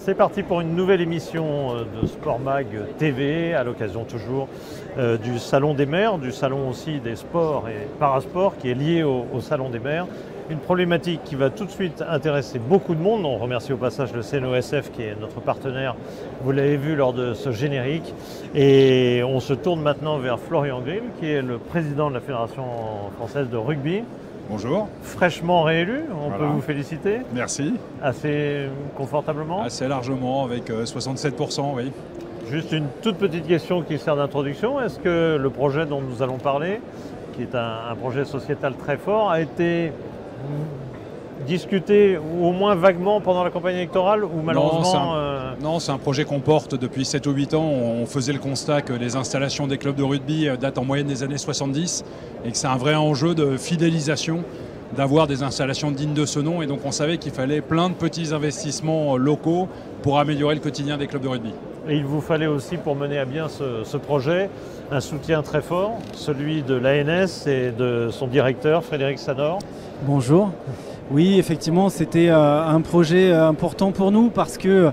C'est parti pour une nouvelle émission de Sport Mag TV, à l'occasion toujours du Salon des maires, du Salon aussi des sports et parasports qui est lié au Salon des maires. Une problématique qui va tout de suite intéresser beaucoup de monde. On remercie au passage le CNOSF qui est notre partenaire, vous l'avez vu lors de ce générique. Et on se tourne maintenant vers Florian Grimm qui est le président de la Fédération française de rugby. Bonjour. Fraîchement réélu, on Voilà. peut vous féliciter. Merci. Assez confortablement. Assez largement, avec 67%, oui. Juste une toute petite question qui sert d'introduction. Est-ce que le projet dont nous allons parler, qui est un projet sociétal très fort, a été discuté ou au moins vaguement pendant la campagne électorale ou malheureusement Non, c'est un projet qu'on porte depuis 7 ou 8 ans. On faisait le constat que les installations des clubs de rugby datent en moyenne des années 70 et que c'est un vrai enjeu de fidélisation d'avoir des installations dignes de ce nom. Et donc on savait qu'il fallait plein de petits investissements locaux pour améliorer le quotidien des clubs de rugby. Et il vous fallait aussi, pour mener à bien ce projet, un soutien très fort, celui de l'ANS et de son directeur, Frédéric Sanor. Bonjour. Oui, effectivement, c'était un projet important pour nous parce que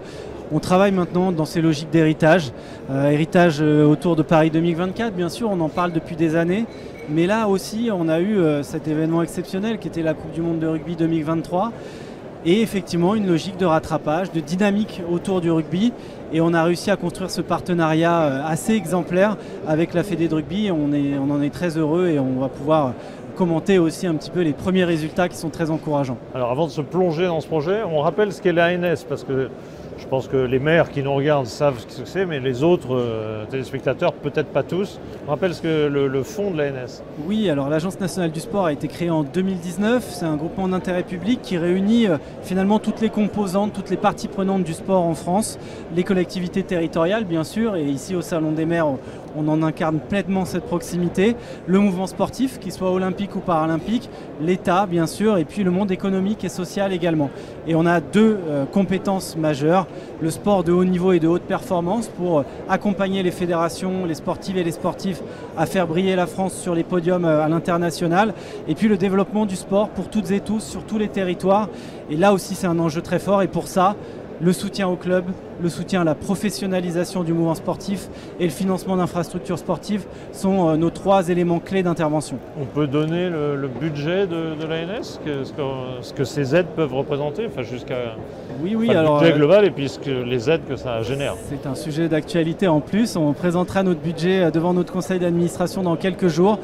on travaille maintenant dans ces logiques d'héritage. Héritage autour de Paris 2024, bien sûr, on en parle depuis des années. Mais là aussi, on a eu cet événement exceptionnel qui était la Coupe du Monde de rugby 2023. Et effectivement, une logique de rattrapage, de dynamique autour du rugby. Et on a réussi à construire ce partenariat assez exemplaire avec la Fédé de rugby. On en est très heureux et on va pouvoir commenter aussi un petit peu les premiers résultats qui sont très encourageants. Alors avant de se plonger dans ce projet, on rappelle ce qu'est l'ANS, parce que je pense que les maires qui nous regardent savent ce que c'est, mais les autres téléspectateurs, peut-être pas tous. On rappelle ce que le fond de l'ANS. Oui, alors l'Agence nationale du sport a été créée en 2019. C'est un groupement d'intérêt public qui réunit finalement toutes les composantes, toutes les parties prenantes du sport en France, les collectivités territoriales bien sûr, et ici au Salon des maires, on en incarne pleinement cette proximité, le mouvement sportif, qu'il soit olympique ou paralympique, l'État bien sûr, et puis le monde économique et social également. Et on a deux compétences majeures, le sport de haut niveau et de haute performance pour accompagner les fédérations, les sportives et les sportifs à faire briller la France sur les podiums à l'international, et puis le développement du sport pour toutes et tous sur tous les territoires. Et là aussi c'est un enjeu très fort, et pour ça, le soutien aux clubs, le soutien à la professionnalisation du mouvement sportif et le financement d'infrastructures sportives sont nos trois éléments clés d'intervention. On peut donner le budget de l'ANS, ce que ces aides peuvent représenter, enfin jusqu'à le budget global et puis les aides que ça génère. C'est un sujet d'actualité en plus. On présentera notre budget devant notre conseil d'administration dans quelques jours.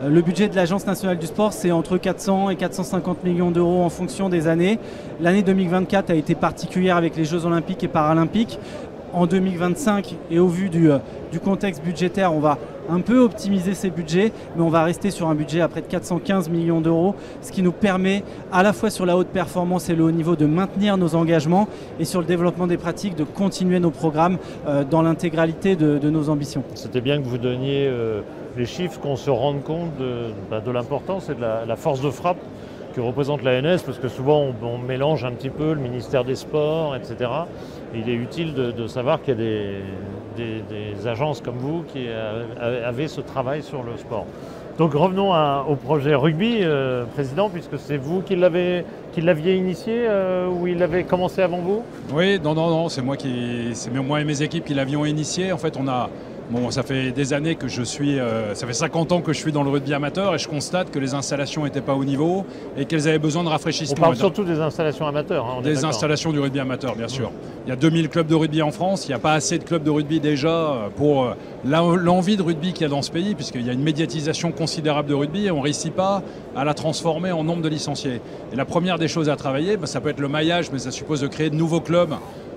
Le budget de l'Agence nationale du sport, c'est entre 400 et 450 millions d'euros en fonction des années. L'année 2024 a été particulière avec les Jeux olympiques et paralympiques. En 2025, et au vu du contexte budgétaire, on va un peu optimiser ces budgets, mais on va rester sur un budget à près de 415 millions d'euros, ce qui nous permet à la fois sur la haute performance et le haut niveau de maintenir nos engagements, et sur le développement des pratiques de continuer nos programmes dans l'intégralité de nos ambitions. C'était bien que vous donniez les chiffres, qu'on se rende compte de l'importance et de la force de frappe que représente l'ANS, parce que souvent on mélange un petit peu le ministère des Sports, etc. Et il est utile de savoir qu'il y a des agences comme vous qui avaient ce travail sur le sport. Donc revenons au projet rugby, Président, puisque c'est vous qui l'aviez initié ou il avait commencé avant vous? Oui, non, c'est moi et mes équipes qui l'avions initié. En fait, ça fait des années que ça fait 50 ans que je suis dans le rugby amateur et je constate que les installations n'étaient pas au niveau et qu'elles avaient besoin de rafraîchissement. On parle surtout des installations amateurs. Des installations du rugby amateur, bien sûr. Il y a 2000 clubs de rugby en France, il n'y a pas assez de clubs de rugby déjà pour l'envie de rugby qu'il y a dans ce pays, puisqu'il y a une médiatisation considérable de rugby et on ne réussit pas à la transformer en nombre de licenciés. Et la première des choses à travailler, ça peut être le maillage, mais ça suppose de créer de nouveaux clubs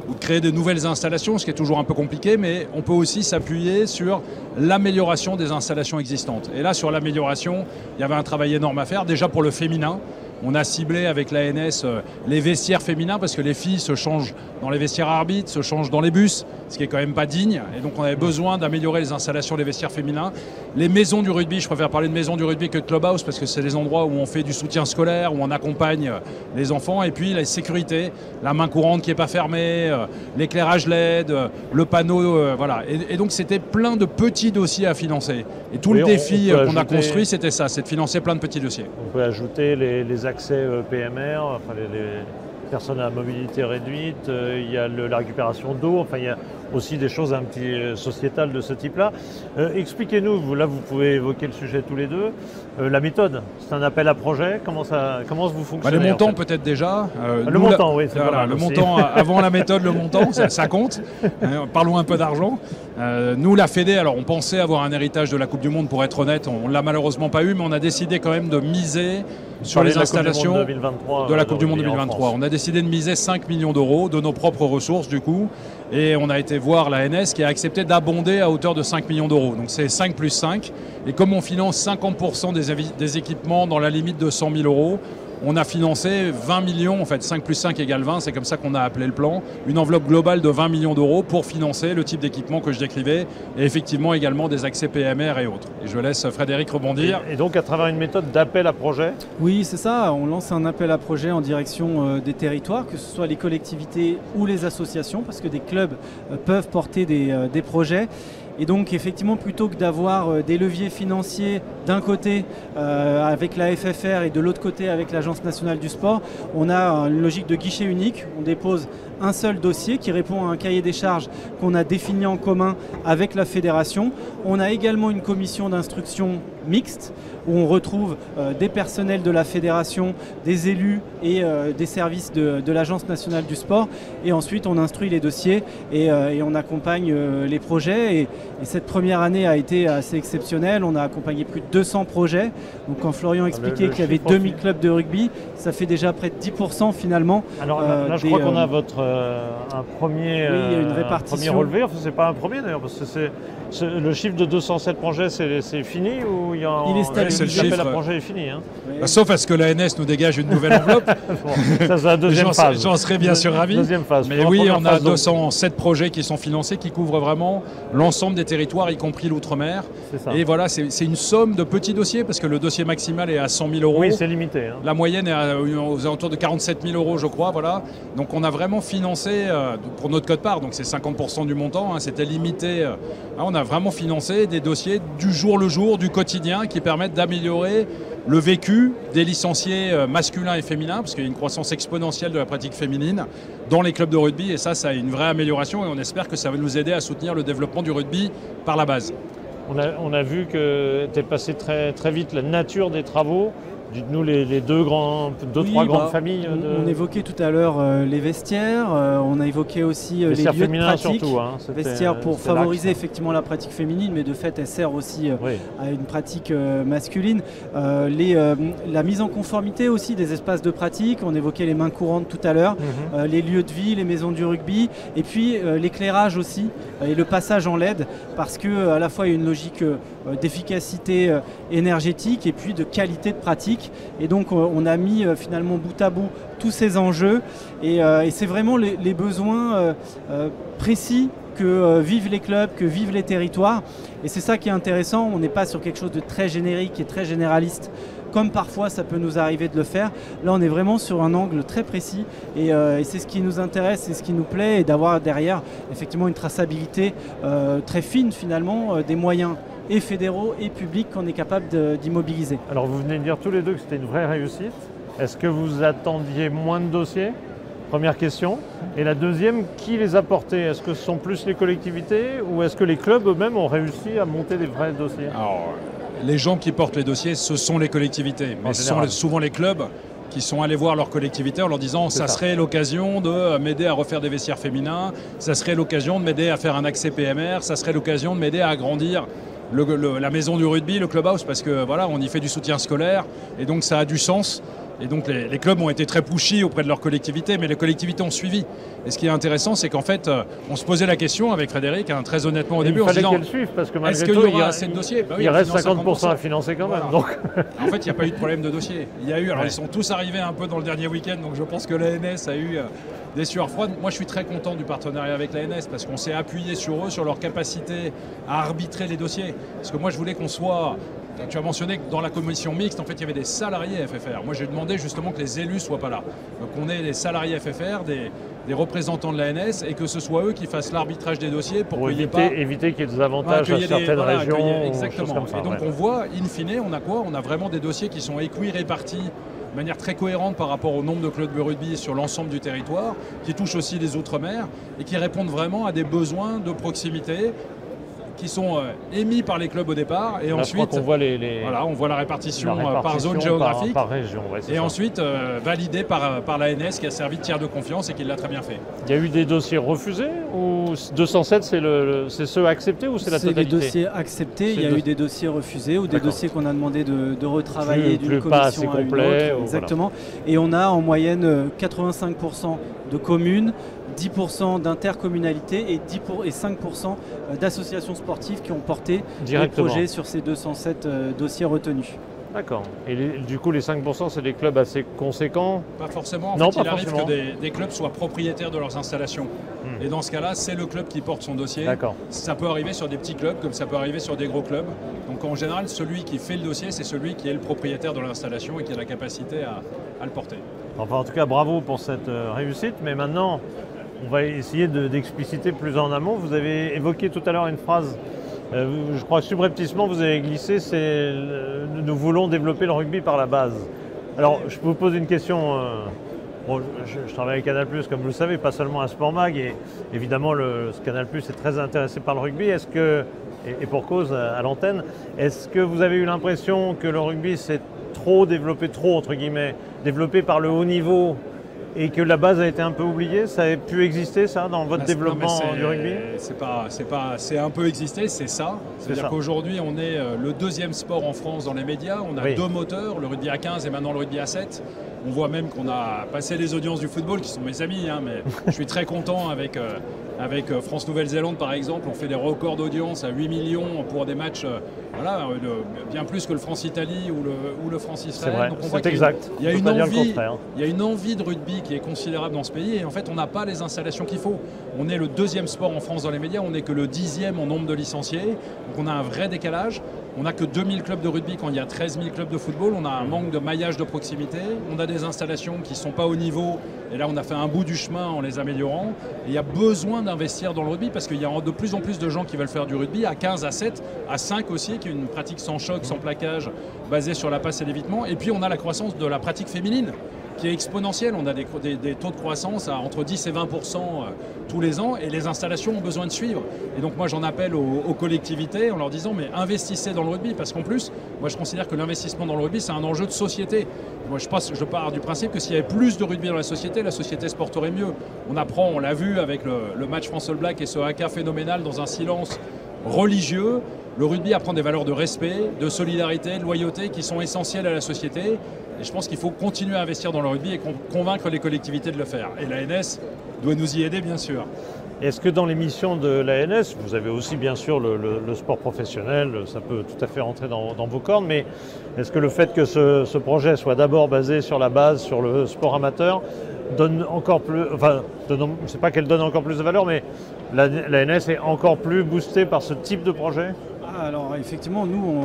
ou de créer de nouvelles installations, ce qui est toujours un peu compliqué, mais on peut aussi s'appuyer sur l'amélioration des installations existantes. Et là, sur l'amélioration, il y avait un travail énorme à faire, déjà pour le féminin. On a ciblé avec l'ANS les vestiaires féminins parce que les filles se changent dans les vestiaires arbitres, se changent dans les bus, ce qui est quand même pas digne. Et donc on avait besoin d'améliorer les installations des vestiaires féminins. Les maisons du rugby, je préfère parler de maisons du rugby que de clubhouse parce que c'est des endroits où on fait du soutien scolaire, où on accompagne les enfants. Et puis la sécurité, la main courante qui n'est pas fermée, l'éclairage LED, le panneau, voilà. Et donc c'était plein de petits dossiers à financer. Et tout le défi qu'on a construit, c'était ça, c'est de financer plein de petits dossiers. On peut ajouter les accès PMR, enfin personnes à mobilité réduite, il y a la récupération d'eau, enfin il y a aussi des choses un petit sociétales de ce type-là. Expliquez-nous, là vous pouvez évoquer le sujet tous les deux, la méthode, c'est un appel à projet, comment vous fonctionnez? Les montants peut-être déjà. Le montant, oui, c'est voilà, pas mal le aussi. montant, avant la méthode, le montant, ça compte. Parlons un peu d'argent. Nous, la Fédé, alors on pensait avoir un héritage de la Coupe du Monde, pour être honnête, on ne l'a malheureusement pas eu, mais on a décidé quand même de miser sur les installations de la Coupe du Monde 2023. On a décidé de miser 5 millions d'euros de nos propres ressources du coup, et on a été voir la NS qui a accepté d'abonder à hauteur de 5 millions d'euros. Donc c'est 5 plus 5, et comme on finance 50% des équipements dans la limite de 100 000 euros, on a financé 20 millions, en fait 5 plus 5 égale 20, c'est comme ça qu'on a appelé le plan, une enveloppe globale de 20 millions d'euros pour financer le type d'équipement que je décrivais, et effectivement également des accès PMR et autres. Et je laisse Frédéric rebondir. Et donc à travers une méthode d'appel à projet? Oui, c'est ça, on lance un appel à projet en direction des territoires, que ce soit les collectivités ou les associations, parce que des clubs peuvent porter des projets. Et donc effectivement, plutôt que d'avoir des leviers financiers d'un côté avec la FFR et de l'autre côté avec l'Agence nationale du sport, on a une logique de guichet unique. On dépose un seul dossier qui répond à un cahier des charges qu'on a défini en commun avec la fédération. On a également une commission d'instruction mixte où on retrouve des personnels de la fédération, des élus et des services de l'Agence nationale du sport. Et ensuite, on instruit les dossiers et on accompagne les projets. Et cette première année a été assez exceptionnelle. On a accompagné plus de 200 projets. Donc quand Florian expliquait qu'il y avait 2000 clubs de rugby, ça fait déjà près de 10% finalement. Alors là, je crois qu'on a un premier, oui, il y a une répartition. un premier relevé. Enfin, c'est pas un premier d'ailleurs, parce que le chiffre de 207 projets, c'est fini ou il y a il est stabilisé. L'appel à projet est fini, hein. Oui. Sauf à ce que la NS nous dégage une nouvelle enveloppe. Bon, ça c'est la deuxième phase. J'en serais bien sûr ravi. Deuxième phase. Mais oui, on a 207 projets qui sont financés, qui couvrent vraiment l'ensemble des territoires, y compris l'outre-mer. Et voilà, c'est une somme de petits dossiers, parce que le dossier maximal est à 100 000 euros. Oui, c'est limité. Hein. La moyenne est aux alentours de 47 000 euros, je crois. Voilà. Donc on a vraiment financé, pour notre quote-part, donc c'est 50% du montant, hein, c'était limité. On a vraiment financé des dossiers du jour le jour, du quotidien, qui permettent d'améliorer le vécu des licenciés masculins et féminins, parce qu'il y a une croissance exponentielle de la pratique féminine dans les clubs de rugby, et ça a une vraie amélioration, et on espère que ça va nous aider à soutenir le développement du rugby par la base. On a vu que tu es passé très, très vite la nature des travaux. Dites-nous les trois grandes familles. On évoquait tout à l'heure les vestiaires, on a évoqué aussi les lieux de pratique. Surtout, hein, vestiaires pour favoriser effectivement la pratique féminine, mais de fait elle sert aussi à une pratique masculine. La mise en conformité aussi des espaces de pratique, on évoquait les mains courantes tout à l'heure, les lieux de vie, les maisons du rugby, et puis l'éclairage aussi, et le passage en LED, parce que à la fois il y a une logique d'efficacité énergétique et puis de qualité de pratique. Et donc on a mis finalement bout à bout tous ces enjeux et c'est vraiment les besoins précis que vivent les clubs, que vivent les territoires, et c'est ça qui est intéressant. On n'est pas sur quelque chose de très générique et très généraliste comme parfois ça peut nous arriver de le faire. Là on est vraiment sur un angle très précis et c'est ce qui nous intéresse, c'est ce qui nous plaît, et d'avoir derrière effectivement une traçabilité très fine finalement des moyens et fédéraux et publics qu'on est capable d'immobiliser. Alors vous venez de dire tous les deux que c'était une vraie réussite. Est-ce que vous attendiez moins de dossiers? Première question. Et la deuxième, qui les a portés? Est-ce que ce sont plus les collectivités ou est-ce que les clubs eux-mêmes ont réussi à monter des vrais dossiers? Alors, les gens qui portent les dossiers, ce sont les collectivités, mais ce sont souvent les clubs qui sont allés voir leur collectivité en leur disant ça serait l'occasion de m'aider à refaire des vestiaires féminins, ça serait l'occasion de m'aider à faire un accès PMR, ça serait l'occasion de m'aider à agrandir la maison du rugby, le clubhouse, parce que voilà, on y fait du soutien scolaire et donc ça a du sens. Et donc les clubs ont été très pushy auprès de leur collectivité, mais les collectivités ont suivi. Et ce qui est intéressant, c'est qu'en fait, on se posait la question avec Frédéric, très honnêtement au début, en se disant, parce que est-ce qu'il y aura assez de dossiers? Il reste 50% à financer quand même. Voilà. Donc. En fait, il n'y a pas eu de problème de dossier. Il y a eu, alors ils sont tous arrivés un peu dans le dernier week-end, donc je pense que l'ANS a eu des sueurs froides. Moi, je suis très content du partenariat avec l'ANS parce qu'on s'est appuyé sur eux, sur leur capacité à arbitrer les dossiers. Parce que moi, je voulais qu'on soit... Tu as mentionné que dans la commission mixte, en fait, il y avait des salariés FFR. Moi, j'ai demandé justement que les élus ne soient pas là. Donc, on ait des salariés FFR, des représentants de l'ANS, et que ce soit eux qui fassent l'arbitrage des dossiers pour éviter qu'il y ait des avantages à certaines régions. Exactement. Comme ça, et donc, on voit, in fine, on a quoi? On a vraiment des dossiers qui sont équirépartis de manière très cohérente par rapport au nombre de clubs de rugby sur l'ensemble du territoire, qui touchent aussi les Outre-mer et qui répondent vraiment à des besoins de proximité qui sont émis par les clubs au départ et là, ensuite on voit voilà, on voit la répartition par zone géographique par région, ouais, et ça. Ensuite validé par l'ANS qui a servi de tiers de confiance et qui l'a très bien fait. Il y a eu des dossiers refusés ou 207 c'est ceux acceptés ou c'est la totalité? C'est des dossiers acceptés, il y a eu des dossiers refusés ou des dossiers qu'on a demandé de retravailler d'une commission pas assez à une complet, autre. Exactement. Voilà. Et on a en moyenne 85% de communes, 10% d'intercommunalités et 5% d'associations sportives qui ont porté des projets sur ces 207 dossiers retenus. D'accord. Et du coup, les 5%, c'est des clubs assez conséquents? Pas forcément. En non, fait, pas il arrive forcément. que des clubs soient propriétaires de leurs installations. Et dans ce cas-là, c'est le club qui porte son dossier. D'accord. Ça peut arriver sur des petits clubs comme ça peut arriver sur des gros clubs. Donc en général, celui qui fait le dossier, c'est celui qui est le propriétaire de l'installation et qui a la capacité à le porter. Enfin, en tout cas, bravo pour cette réussite. Mais maintenant, on va essayer d'expliciter plus en amont. Vous avez évoqué tout à l'heure une phrase, je crois subrepticement, vous avez glissé, c'est nous voulons développer le rugby par la base. Alors, je vous pose une question. Bon, je travaille avec Canal+, comme vous le savez, pas seulement à Sport Mag, et évidemment, Canal+ est très intéressé par le rugby. Est-ce que, et pour cause à l'antenne, est-ce que vous avez eu l'impression que le rugby s'est trop développé, entre guillemets, développé par le haut niveau, et que la base a été un peu oubliée? Ça a pu exister, ça, dans votre développement du rugby? C'est un peu existé, c'est ça. C'est-à-dire qu'aujourd'hui, on est le deuxième sport en France dans les médias. On a deux moteurs, le rugby à 15 et maintenant le rugby à 7. On voit même qu'on a passé les audiences du football, qui sont mes amis, hein, mais je suis très content avec France-Nouvelle-Zélande, par exemple. On fait des records d'audience à 8 millions pour des matchs bien plus que le France-Italie ou le France-Israël. Donc on voit exact. Il y a une envie de rugby qui est considérable dans ce pays et en fait on n'a pas les installations qu'il faut. On est le deuxième sport en France dans les médias, on n'est que le 10e en nombre de licenciés, donc on a un vrai décalage. On n'a que 2000 clubs de rugby quand il y a 13 000 clubs de football. On a un manque de maillage de proximité. On a des installations qui ne sont pas au niveau. Et là, on a fait un bout du chemin en les améliorant. Et il y a besoin d'investir dans le rugby parce qu'il y a de plus en plus de gens qui veulent faire du rugby à 15, à 7, à 5 aussi, qui est une pratique sans choc, sans plaquage, basée sur la passe et l'évitement. Et puis, on a la croissance de la pratique féminine qui est exponentielle. On a des taux de croissance à entre 10 et 20% tous les ans et les installations ont besoin de suivre. Et donc moi j'en appelle aux collectivités en leur disant mais investissez dans le rugby parce qu'en plus, moi je considère que l'investissement dans le rugby c'est un enjeu de société. Moi je pars du principe que s'il y avait plus de rugby dans la société se porterait mieux. On l'a vu avec le match France All Black et ce haka phénoménal dans un silence religieux. Le rugby apprend des valeurs de respect, de solidarité, de loyauté qui sont essentielles à la société. Et je pense qu'il faut continuer à investir dans le rugby et convaincre les collectivités de le faire. Et l'ANS doit nous y aider, bien sûr. Est-ce que dans les missions de l'ANS, vous avez aussi bien sûr le sport professionnel, ça peut tout à fait rentrer dans vos cordes, mais est-ce que le fait que ce projet soit d'abord basé sur la base, sur le sport amateur, donne encore plus, enfin, je ne sais pas qu'elle donne encore plus de valeur, mais l'ANS est encore plus boostée par ce type de projet? Alors effectivement, nous,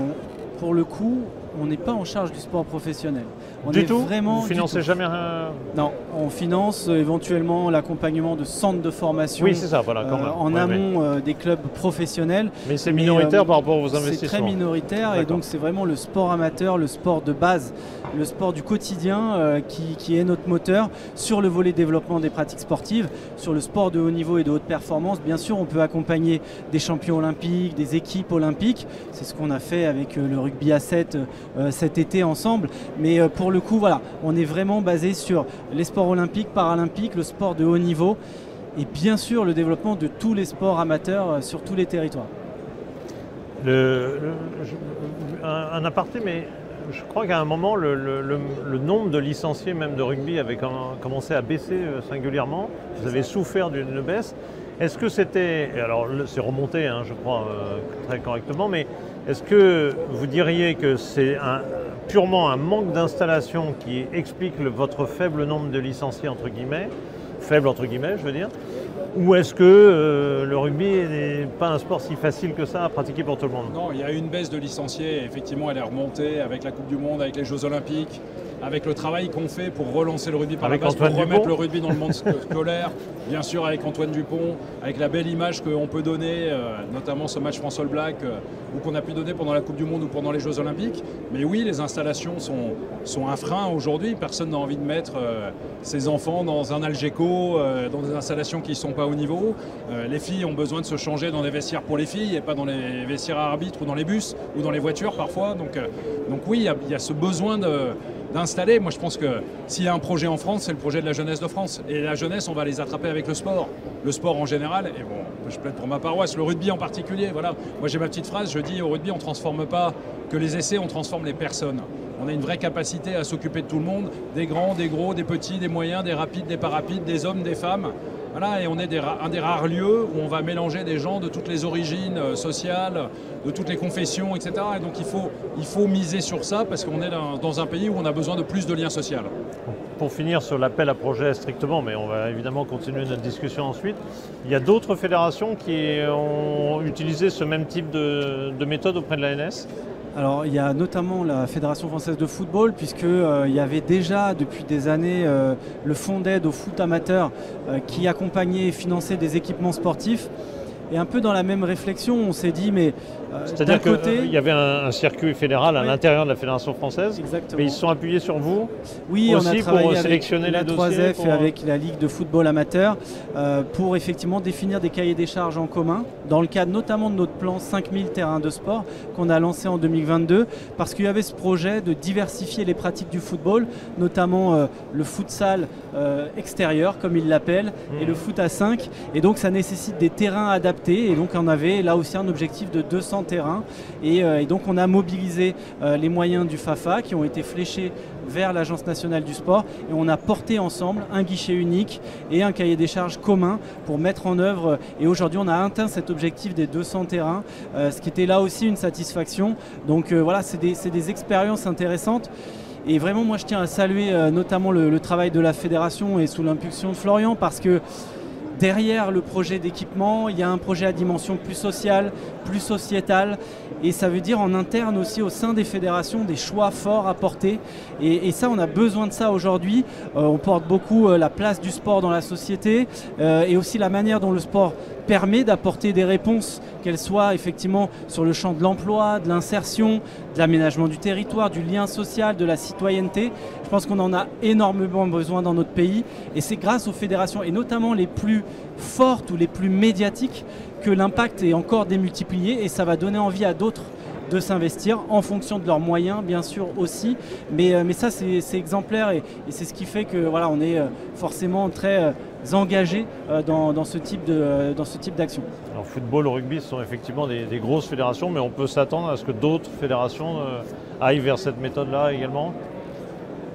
pour le coup, on n'est pas en charge du sport professionnel. Vous financez jamais rien? Non, on finance éventuellement l'accompagnement de centres de formation. Oui, c'est ça, voilà, quand même. En amont des clubs professionnels. Mais c'est minoritaire par rapport aux investissements. C'est très minoritaire et donc c'est vraiment le sport amateur, le sport de base, le sport du quotidien qui est notre moteur sur le volet développement des pratiques sportives, sur le sport de haut niveau et de haute performance. Bien sûr, on peut accompagner des champions olympiques, des équipes olympiques. C'est ce qu'on a fait avec le rugby à 7 cet été ensemble. Mais pour le coup, voilà, on est vraiment basé sur les sports olympiques, paralympiques, le sport de haut niveau et bien sûr le développement de tous les sports amateurs sur tous les territoires. Un aparté, mais je crois qu'à un moment, le nombre de licenciés même de rugby avait commencé à baisser singulièrement. Vous avez souffert d'une baisse. Est-ce que c'était, alors c'est remonté, hein, je crois, très correctement, mais est-ce que vous diriez que c'est purement un manque d'installation qui explique votre faible nombre de licenciés, entre guillemets, faible entre guillemets, je veux dire, ou est-ce que le rugby n'est pas un sport si facile que ça à pratiquer pour tout le monde? Non, il y a eu une baisse de licenciés, effectivement elle est remontée avec la Coupe du Monde, avec les Jeux Olympiques. avec le travail qu'on fait pour relancer le rugby par avec la base, Antoine pour remettre Dupont. le rugby dans le monde scolaire, bien sûr avec Antoine Dupont, avec la belle image qu'on peut donner, notamment ce match France All Black, ou qu'on a pu donner pendant la Coupe du Monde ou pendant les Jeux Olympiques. Mais oui, les installations sont un frein aujourd'hui. Personne n'a envie de mettre ses enfants dans un Algeco, dans des installations qui ne sont pas au niveau. Les filles ont besoin de se changer dans des vestiaires pour les filles et pas dans les vestiaires à arbitres ou dans les bus ou dans les voitures parfois. Donc oui, il y a ce besoin d'installer. Moi, je pense que s'il y a un projet en France, c'est le projet de la jeunesse de France. Et la jeunesse, on va les attraper avec le sport. Le sport en général, et bon, je plaide pour ma paroisse, le rugby en particulier. Voilà. Moi, j'ai ma petite phrase, je dis au rugby, on ne transforme pas que les essais, on transforme les personnes. On a une vraie capacité à s'occuper de tout le monde, des grands, des gros, des petits, des moyens, des rapides, des pas rapides, des hommes, des femmes. Voilà, et on est un des rares lieux où on va mélanger des gens de toutes les origines sociales, de toutes les confessions, etc. Et donc il faut miser sur ça parce qu'on est dans un pays où on a besoin de plus de liens sociaux. Pour finir sur l'appel à projet strictement, mais on va évidemment continuer notre discussion ensuite, il y a d'autres fédérations qui ont utilisé ce même type de méthode auprès de l'ANS? Alors il y a notamment la Fédération française de football puisqu'il y avait déjà depuis des années le fonds d'aide au foot amateur qui accompagnait et finançait des équipements sportifs. Et un peu dans la même réflexion, on s'est dit, mais d'un c'est-à-dire côté... qu'il y avait un circuit fédéral à l'intérieur de la Fédération française, Exactement. mais ils se sont appuyés sur vous Oui, aussi on a travaillé pour avec sélectionner la les dossiers 3F et avec la Ligue de football amateur pour effectivement définir des cahiers des charges en commun, dans le cadre notamment de notre plan 5000 terrains de sport qu'on a lancé en 2022, parce qu'il y avait ce projet de diversifier les pratiques du football, notamment le futsal extérieur, comme ils l'appellent, et le foot à 5. Et donc ça nécessite des terrains adaptés, et donc on avait là aussi un objectif de 200 terrains. Et donc on a mobilisé les moyens du FAFA qui ont été fléchés vers l'Agence nationale du sport et on a porté ensemble un guichet unique et un cahier des charges commun pour mettre en œuvre. Et aujourd'hui on a atteint cet objectif des 200 terrains, ce qui était là aussi une satisfaction. Donc voilà, c'est des expériences intéressantes. Et vraiment moi je tiens à saluer notamment le travail de la fédération et sous l'impulsion de Florian, parce que derrière le projet d'équipement, il y a un projet à dimension plus sociale, plus sociétale, et ça veut dire en interne aussi au sein des fédérations des choix forts à porter. Et ça, on a besoin de ça aujourd'hui. On porte beaucoup la place du sport dans la société et aussi la manière dont le sport permet d'apporter des réponses, qu'elles soient effectivement sur le champ de l'emploi, de l'insertion, de l'aménagement du territoire, du lien social, de la citoyenneté. Je pense qu'on en a énormément besoin dans notre pays et c'est grâce aux fédérations et notamment les plus fortes ou les plus médiatiques que l'impact est encore démultiplié et ça va donner envie à d'autres de s'investir en fonction de leurs moyens bien sûr aussi, mais ça c'est exemplaire et c'est ce qui fait que voilà, on est forcément très engagé dans ce type d'action. Alors football, rugby, ce sont effectivement des grosses fédérations, mais on peut s'attendre à ce que d'autres fédérations aillent vers cette méthode-là également,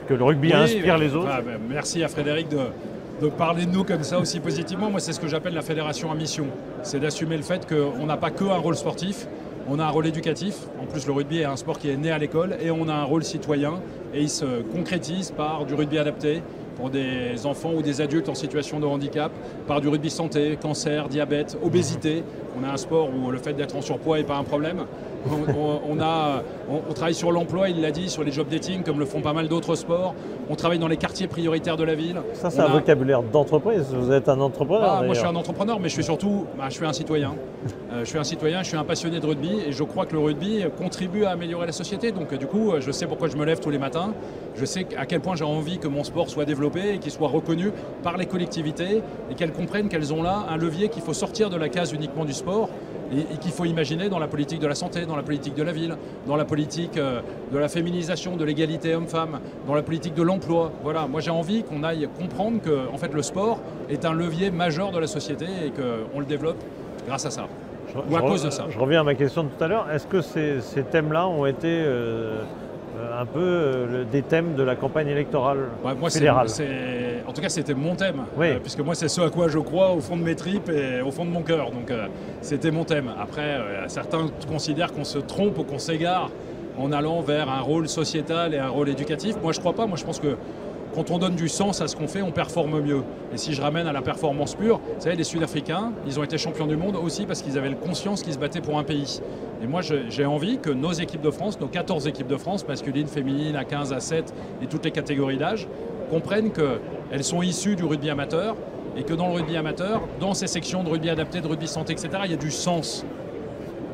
que le rugby inspire les autres. Merci à Frédéric de parler de nous comme ça aussi positivement. Moi, c'est ce que j'appelle la fédération à mission. C'est d'assumer le fait qu'on n'a pas que un rôle sportif, on a un rôle éducatif. En plus, le rugby est un sport qui est né à l'école et on a un rôle citoyen et il se concrétise par du rugby adapté pour des enfants ou des adultes en situation de handicap, par du rugby santé, cancer, diabète, obésité. On a un sport où le fait d'être en surpoids n'est pas un problème. On travaille sur l'emploi, il l'a dit, sur les job dating, comme le font pas mal d'autres sports. On travaille dans les quartiers prioritaires de la ville. Ça, c'est un vocabulaire d'entreprise. Vous êtes un entrepreneur. Moi, je suis un entrepreneur, mais je suis surtout je suis un citoyen. Je suis un citoyen, je suis un passionné de rugby et je crois que le rugby contribue à améliorer la société. Donc, du coup, je sais pourquoi je me lève tous les matins. Je sais à quel point j'ai envie que mon sport soit développé et qu'il soit reconnu par les collectivités et qu'elles comprennent qu'elles ont là un levier qu'il faut sortir de la case uniquement du sport. Et qu'il faut imaginer dans la politique de la santé, dans la politique de la ville, dans la politique de la féminisation, de l'égalité homme-femme, dans la politique de l'emploi. Voilà, moi j'ai envie qu'on aille comprendre que en fait, le sport est un levier majeur de la société et qu'on le développe grâce à ça, ou à cause de ça. Je reviens à ma question de tout à l'heure. Est-ce que ces thèmes-là ont été un peu des thèmes de la campagne électorale fédérale? En tout cas, c'était mon thème, oui. Puisque moi, c'est ce à quoi je crois au fond de mes tripes et au fond de mon cœur. Donc, c'était mon thème. Après, certains considèrent qu'on se trompe ou qu'on s'égare en allant vers un rôle sociétal et un rôle éducatif. Moi, je ne crois pas. Moi, je pense quand on donne du sens à ce qu'on fait, on performe mieux. Et si je ramène à la performance pure, vous savez, les Sud-Africains, ils ont été champions du monde aussi parce qu'ils avaient conscience qu'ils se battaient pour un pays. Et moi, j'ai envie que nos équipes de France, nos 14 équipes de France, masculines, féminines, à 15, à 7 et toutes les catégories d'âge, comprennent qu'elles sont issues du rugby amateur et que dans le rugby amateur, dans ces sections de rugby adapté, de rugby santé, etc., il y a du sens.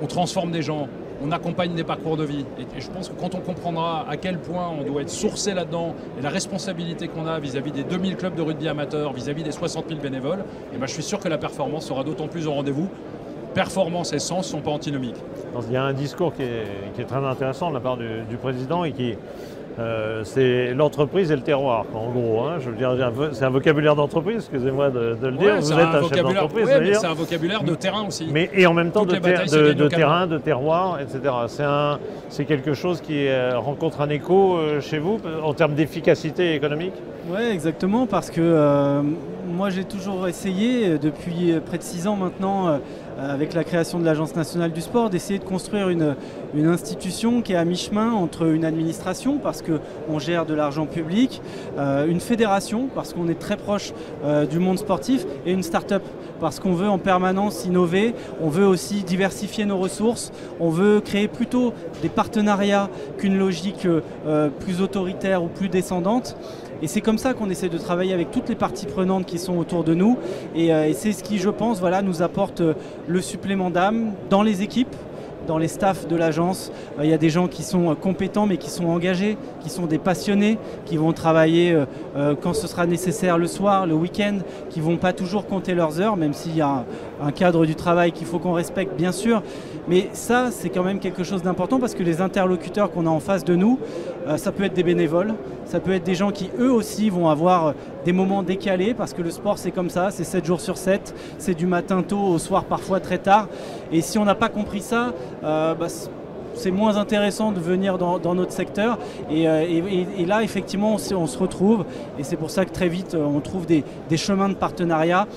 On transforme des gens, on accompagne des parcours de vie. Et je pense que quand on comprendra à quel point on doit être sourcé là-dedans et la responsabilité qu'on a vis-à-vis des 2000 clubs de rugby amateurs, vis-à-vis des 60 000 bénévoles, et ben je suis sûr que la performance sera d'autant plus au rendez-vous. Performance et sens ne sont pas antinomiques. Il y a un discours qui est très intéressant de la part du président et qui c'est l'entreprise et le terroir, en gros. Hein. Je veux dire, c'est un vocabulaire d'entreprise, excusez-moi de le dire. Vous êtes un chef d'entreprise. Oui, mais c'est un vocabulaire de terrain aussi. Et en même temps de terrain, de terroir, etc. C'est quelque chose qui rencontre un écho chez vous en termes d'efficacité économique? Oui, exactement, parce que moi j'ai toujours essayé, depuis près de 6 ans maintenant, avec la création de l'Agence nationale du sport, d'essayer de construire une institution qui est à mi-chemin entre une administration, parce qu'on gère de l'argent public, une fédération, parce qu'on est très proche du monde sportif, et une start-up, parce qu'on veut en permanence innover, on veut aussi diversifier nos ressources, on veut créer plutôt des partenariats qu'une logique plus autoritaire ou plus descendante. Et c'est comme ça qu'on essaie de travailler avec toutes les parties prenantes qui sont autour de nous. Et c'est ce qui, je pense, nous apporte le supplément d'âme dans les équipes, dans les staffs de l'agence. Il y a des gens qui sont compétents mais qui sont engagés, qui sont des passionnés, qui vont travailler quand ce sera nécessaire le soir, le week-end, qui ne vont pas toujours compter leurs heures, même s'il y a un cadre du travail qu'il faut qu'on respecte, bien sûr. Mais ça, c'est quand même quelque chose d'important parce que les interlocuteurs qu'on a en face de nous, ça peut être des bénévoles, ça peut être des gens qui eux aussi vont avoir des moments décalés parce que le sport c'est comme ça, c'est 7 jours sur 7, c'est du matin tôt au soir parfois très tard. Et si on n'a pas compris ça, c'est moins intéressant de venir dans notre secteur. Et là, effectivement, on se retrouve. Et c'est pour ça que très vite, on trouve des chemins de partenariat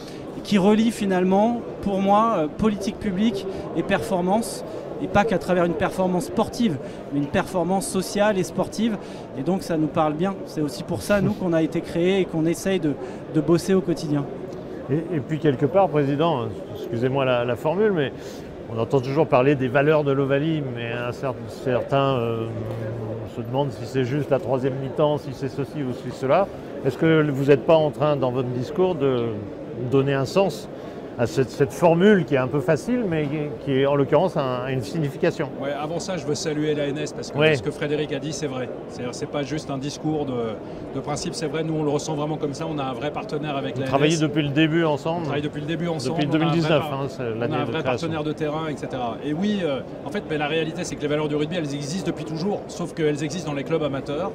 qui relient finalement, pour moi, politique publique et performance. Et pas qu'à travers une performance sportive, mais une performance sociale et sportive. Et donc ça nous parle bien. C'est aussi pour ça, nous, qu'on a été créés et qu'on essaye de bosser au quotidien. Et puis quelque part, Président, excusez-moi la formule, mais on entend toujours parler des valeurs de l'Ovalie, mais certains se demandent si c'est juste la troisième mi-temps, si c'est ceci ou si cela. Est-ce que vous n'êtes pas en train, dans votre discours, de donner un sens à cette formule qui est un peu facile, mais qui est en l'occurrence une signification? Ouais, avant ça, je veux saluer l'ANS parce que ce que Frédéric a dit, c'est vrai. C'est pas juste un discours de principe, c'est vrai. Nous, on le ressent vraiment comme ça. On a un vrai partenaire avec l'ANS. Vous travaillez depuis le début ensemble? On travaille depuis le début ensemble. Depuis 2019, on a un vrai partenaire de terrain, etc. Et oui, en fait, la réalité, c'est que les valeurs du rugby, elles existent depuis toujours, sauf qu'elles existent dans les clubs amateurs.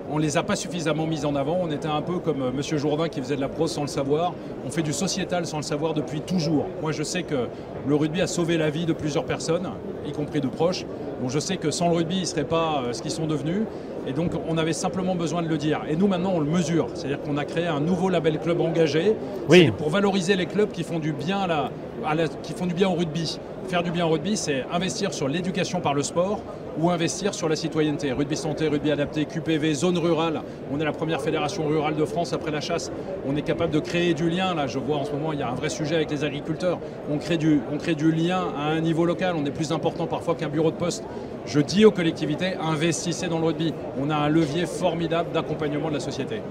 On ne les a pas suffisamment mises en avant. On était un peu comme M. Jourdain qui faisait de la prose sans le savoir. On fait du sociétal sans le savoir depuis toujours. Moi, je sais que le rugby a sauvé la vie de plusieurs personnes, y compris de proches. Donc, je sais que sans le rugby, ils ne seraient pas ce qu'ils sont devenus. Et donc, on avait simplement besoin de le dire. Et nous, maintenant, on le mesure. C'est-à-dire qu'on a créé un nouveau label club engagé pour valoriser les clubs qui font du bien, qui font du bien au rugby. Faire du bien au rugby, c'est investir sur l'éducation par le sport ou investir sur la citoyenneté. Rugby santé, rugby adapté, QPV, zone rurale. On est la première fédération rurale de France après la chasse. On est capable de créer du lien. Là, je vois en ce moment, il y a un vrai sujet avec les agriculteurs. On crée du lien à un niveau local. On est plus important parfois qu'un bureau de poste. Je dis aux collectivités, investissez dans le rugby. On a un levier formidable d'accompagnement de la société.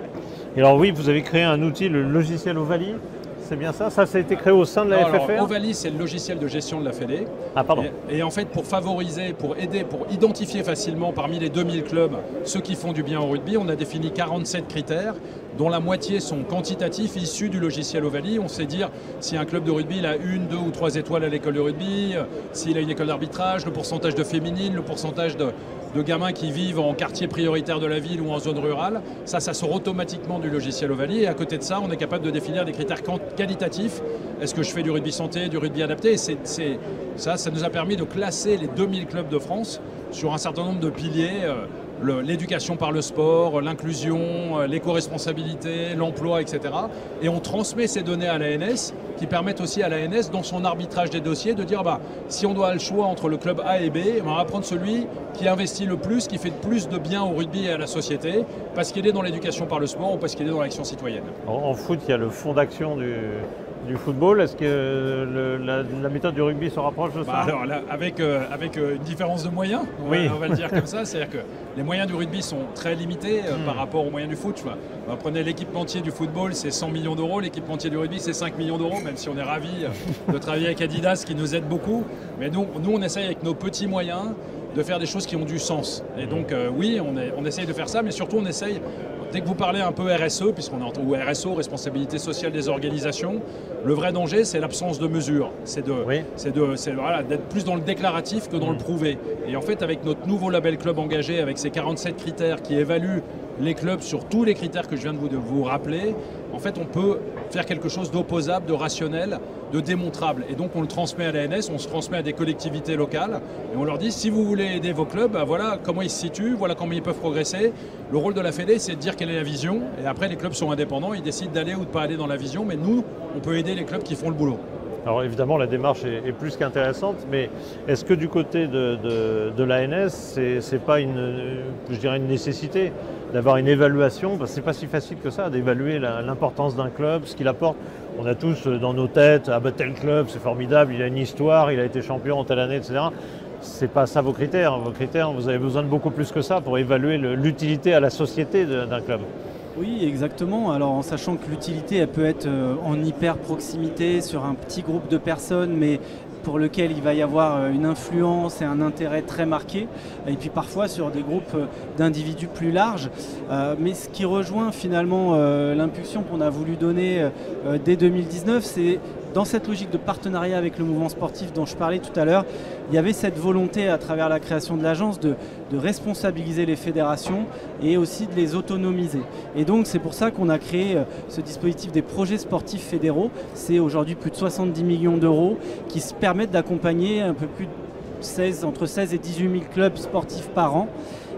Et alors oui, vous avez créé un outil, le logiciel Ovalie. C'est bien ça? Ça a été créé au sein de la FFR? Ovalie, c'est le logiciel de gestion de la Fédé. Ah, pardon. Et en fait, pour favoriser, pour aider, pour identifier facilement parmi les 2000 clubs ceux qui font du bien au rugby, on a défini 47 critères, dont la moitié sont quantitatifs, issus du logiciel Ovalie. On sait dire si un club de rugby il a 1, 2 ou 3 étoiles à l'école de rugby, s'il a une école d'arbitrage, le pourcentage de féminines, le pourcentage de gamins qui vivent en quartier prioritaire de la ville ou en zone rurale. Ça sort automatiquement du logiciel Ovalie. Et à côté de ça, on est capable de définir des critères qualitatifs. Est-ce que je fais du rugby santé, du rugby adapté? Et ça nous a permis de classer les 2000 clubs de France sur un certain nombre de piliers. l'éducation par le sport, l'inclusion, l'éco-responsabilité, l'emploi, etc. Et on transmet ces données à l'ANS qui permettent aussi à l'ANS, dans son arbitrage des dossiers, de dire si on doit le choix entre le club A et B, on va prendre celui qui investit le plus, qui fait le plus de bien au rugby et à la société, parce qu'il est dans l'éducation par le sport ou parce qu'il est dans l'action citoyenne. En foot, il y a le fonds d'action du football. Est-ce que la méthode du rugby se rapproche de ça? Alors là, avec une différence de moyens, on va le dire comme ça, c'est-à-dire que les moyens du rugby sont très limités par rapport aux moyens du foot. Prenez l'équipementier du football, c'est 100 millions d'euros, l'équipementier du rugby, c'est 5 millions d'euros, même si on est ravis de travailler avec Adidas qui nous aide beaucoup. Mais nous, on essaye avec nos petits moyens de faire des choses qui ont du sens. Et donc oui, on essaye de faire ça, mais surtout on essaye, dès que vous parlez un peu RSE, ou RSO, responsabilité sociale des organisations, le vrai danger, c'est l'absence de mesures. C'est d'être plus dans le déclaratif que dans le prouvé. Et en fait, avec notre nouveau label Club Engagé, avec ces 47 critères qui évaluent les clubs sur tous les critères que je viens de vous rappeler, en fait, on peut faire quelque chose d'opposable, de rationnel, de démontrable. Et donc, on le transmet à l'ANS, on se transmet à des collectivités locales, et on leur dit, si vous voulez aider vos clubs, voilà comment ils se situent, voilà comment ils peuvent progresser. Le rôle de la Fédé, c'est de dire quelle est la vision, et après, les clubs sont indépendants, ils décident d'aller ou de ne pas aller dans la vision, mais nous, on peut aider les clubs qui font le boulot. Alors évidemment, la démarche est plus qu'intéressante, mais est-ce que du côté de l'ANS, c'est pas je dirais une nécessité d'avoir une évaluation, parce que c'est pas si facile que ça, d'évaluer l'importance d'un club, ce qu'il apporte. On a tous dans nos têtes, tel club, c'est formidable, il a une histoire, il a été champion en telle année, etc. C'est pas ça vos critères. Vos critères, vous avez besoin de beaucoup plus que ça pour évaluer l'utilité à la société d'un club. Oui, exactement. Alors en sachant que l'utilité, elle peut être en hyper proximité sur un petit groupe de personnes, mais pour lequel il va y avoir une influence et un intérêt très marqué, et puis parfois sur des groupes d'individus plus larges. Mais ce qui rejoint finalement l'impulsion qu'on a voulu donner dès 2019, c'est dans cette logique de partenariat avec le mouvement sportif dont je parlais tout à l'heure, il y avait cette volonté à travers la création de l'agence de responsabiliser les fédérations et aussi de les autonomiser. Et donc c'est pour ça qu'on a créé ce dispositif des projets sportifs fédéraux. C'est aujourd'hui plus de 70 millions d'euros qui se permettent d'accompagner un peu plus de entre 16 et 18 000 clubs sportifs par an.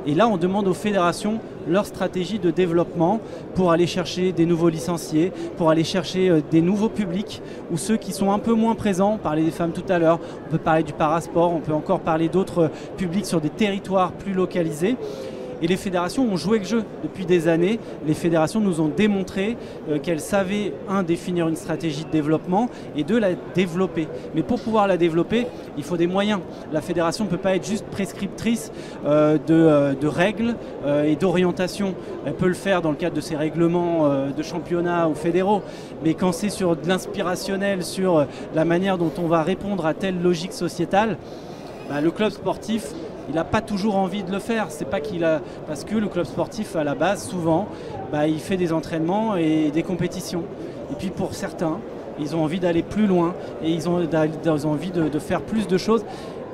Et là, on demande aux fédérations leur stratégie de développement pour aller chercher des nouveaux licenciés, pour aller chercher des nouveaux publics ou ceux qui sont un peu moins présents. On parlait des femmes tout à l'heure, on peut parler du parasport, on peut encore parler d'autres publics sur des territoires plus localisés. Et les fédérations ont joué le jeu depuis des années. Les fédérations nous ont démontré qu'elles savaient, définir une stratégie de développement et deux, la développer. Mais pour pouvoir la développer, il faut des moyens. La fédération ne peut pas être juste prescriptrice de règles et d'orientation. Elle peut le faire dans le cadre de ses règlements de championnat ou fédéraux. Mais quand c'est sur de l'inspirationnel, sur la manière dont on va répondre à telle logique sociétale, le club sportif, il n'a pas toujours envie de le faire. C'est pas parce que le club sportif, à la base, souvent, il fait des entraînements et des compétitions. Et puis pour certains, ils ont envie d'aller plus loin et ils ont envie de faire plus de choses.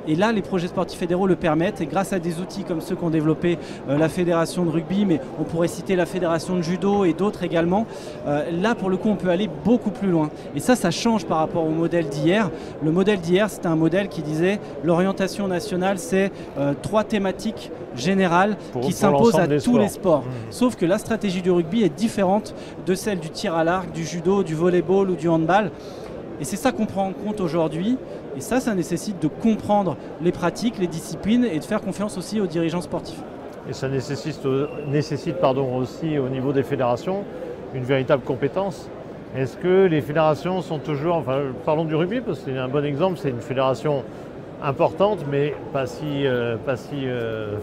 Et là, les projets sportifs fédéraux le permettent, et grâce à des outils comme ceux qu'ont développé la fédération de rugby, mais on pourrait citer la fédération de judo et d'autres également, là, pour le coup, on peut aller beaucoup plus loin. Et ça change par rapport au modèle d'hier. Le modèle d'hier, c'était un modèle qui disait l'orientation nationale, c'est 3 thématiques générales qui s'imposent à tous les sports. Sauf que la stratégie du rugby est différente de celle du tir à l'arc, du judo, du volleyball ou du handball. Et c'est ça qu'on prend en compte aujourd'hui. Et ça nécessite de comprendre les pratiques, les disciplines et de faire confiance aussi aux dirigeants sportifs. Et ça nécessite aussi au niveau des fédérations une véritable compétence. Est-ce que les fédérations sont toujours, parlons du rugby parce que c'est un bon exemple, c'est une fédération importante mais pas si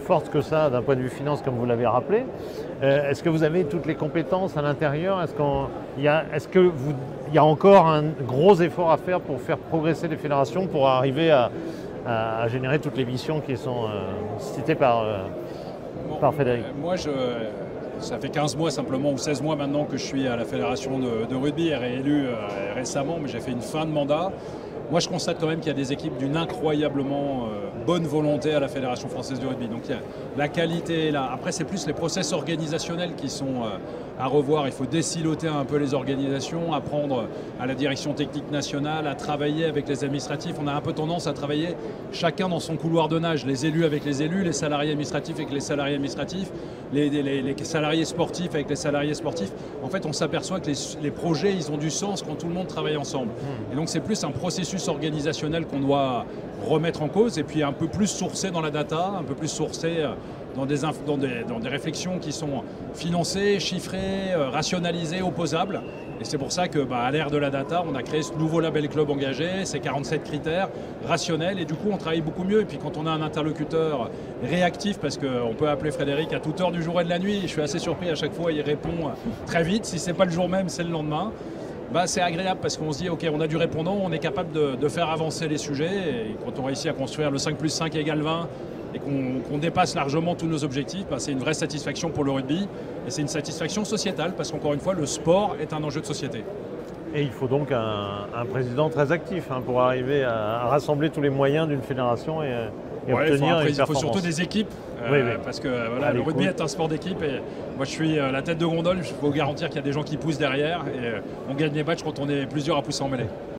forte que ça d'un point de vue finance comme vous l'avez rappelé. Est-ce que vous avez toutes les compétences à l'intérieur? Est-ce qu'il y a encore un gros effort à faire pour faire progresser les fédérations pour arriver à générer toutes les missions qui sont citées par Frédéric? Moi, ça fait 15 mois simplement, ou 16 mois maintenant que je suis à la fédération de rugby, réélu récemment, mais j'ai fait une fin de mandat. Moi, je constate quand même qu'il y a des équipes d'une incroyablement bonne volonté à la Fédération française de rugby. Donc, il y a la qualité là. Après, c'est plus les process organisationnels qui sont à revoir. Il faut désiloter un peu les organisations, apprendre à la direction technique nationale, à travailler avec les administratifs. On a un peu tendance à travailler chacun dans son couloir de nage. Les élus avec les élus, les salariés administratifs avec les salariés administratifs, les salariés sportifs avec les salariés sportifs. En fait, on s'aperçoit que les projets, ils ont du sens quand tout le monde travaille ensemble. Et donc, c'est plus un processus organisationnel qu'on doit remettre en cause et puis un peu plus sourcé dans la data, un peu plus sourcé dans des réflexions qui sont financées, chiffrées, rationalisées, opposables. Et c'est pour ça que, à l'ère de la data, on a créé ce nouveau label Club Engagé, ces 47 critères rationnels, et du coup on travaille beaucoup mieux. Et puis quand on a un interlocuteur réactif, parce qu'on peut appeler Frédéric à toute heure du jour et de la nuit, je suis assez surpris à chaque fois, il répond très vite. Si c'est pas le jour même, c'est le lendemain. C'est agréable parce qu'on se dit, ok, on a du répondant, on est capable de faire avancer les sujets. Et quand on réussit à construire le 5+5 égale 20 et qu'on dépasse largement tous nos objectifs, c'est une vraie satisfaction pour le rugby. Et c'est une satisfaction sociétale parce qu'encore une fois, le sport est un enjeu de société. Et il faut donc un président très actif pour arriver à rassembler tous les moyens d'une fédération et obtenir une performance. Il faut surtout des équipes, parce que le rugby est un sport d'équipe et moi je suis la tête de gondole, je peux vous garantir qu'il y a des gens qui poussent derrière et on gagne les matchs quand on est plusieurs à pousser en mêlée.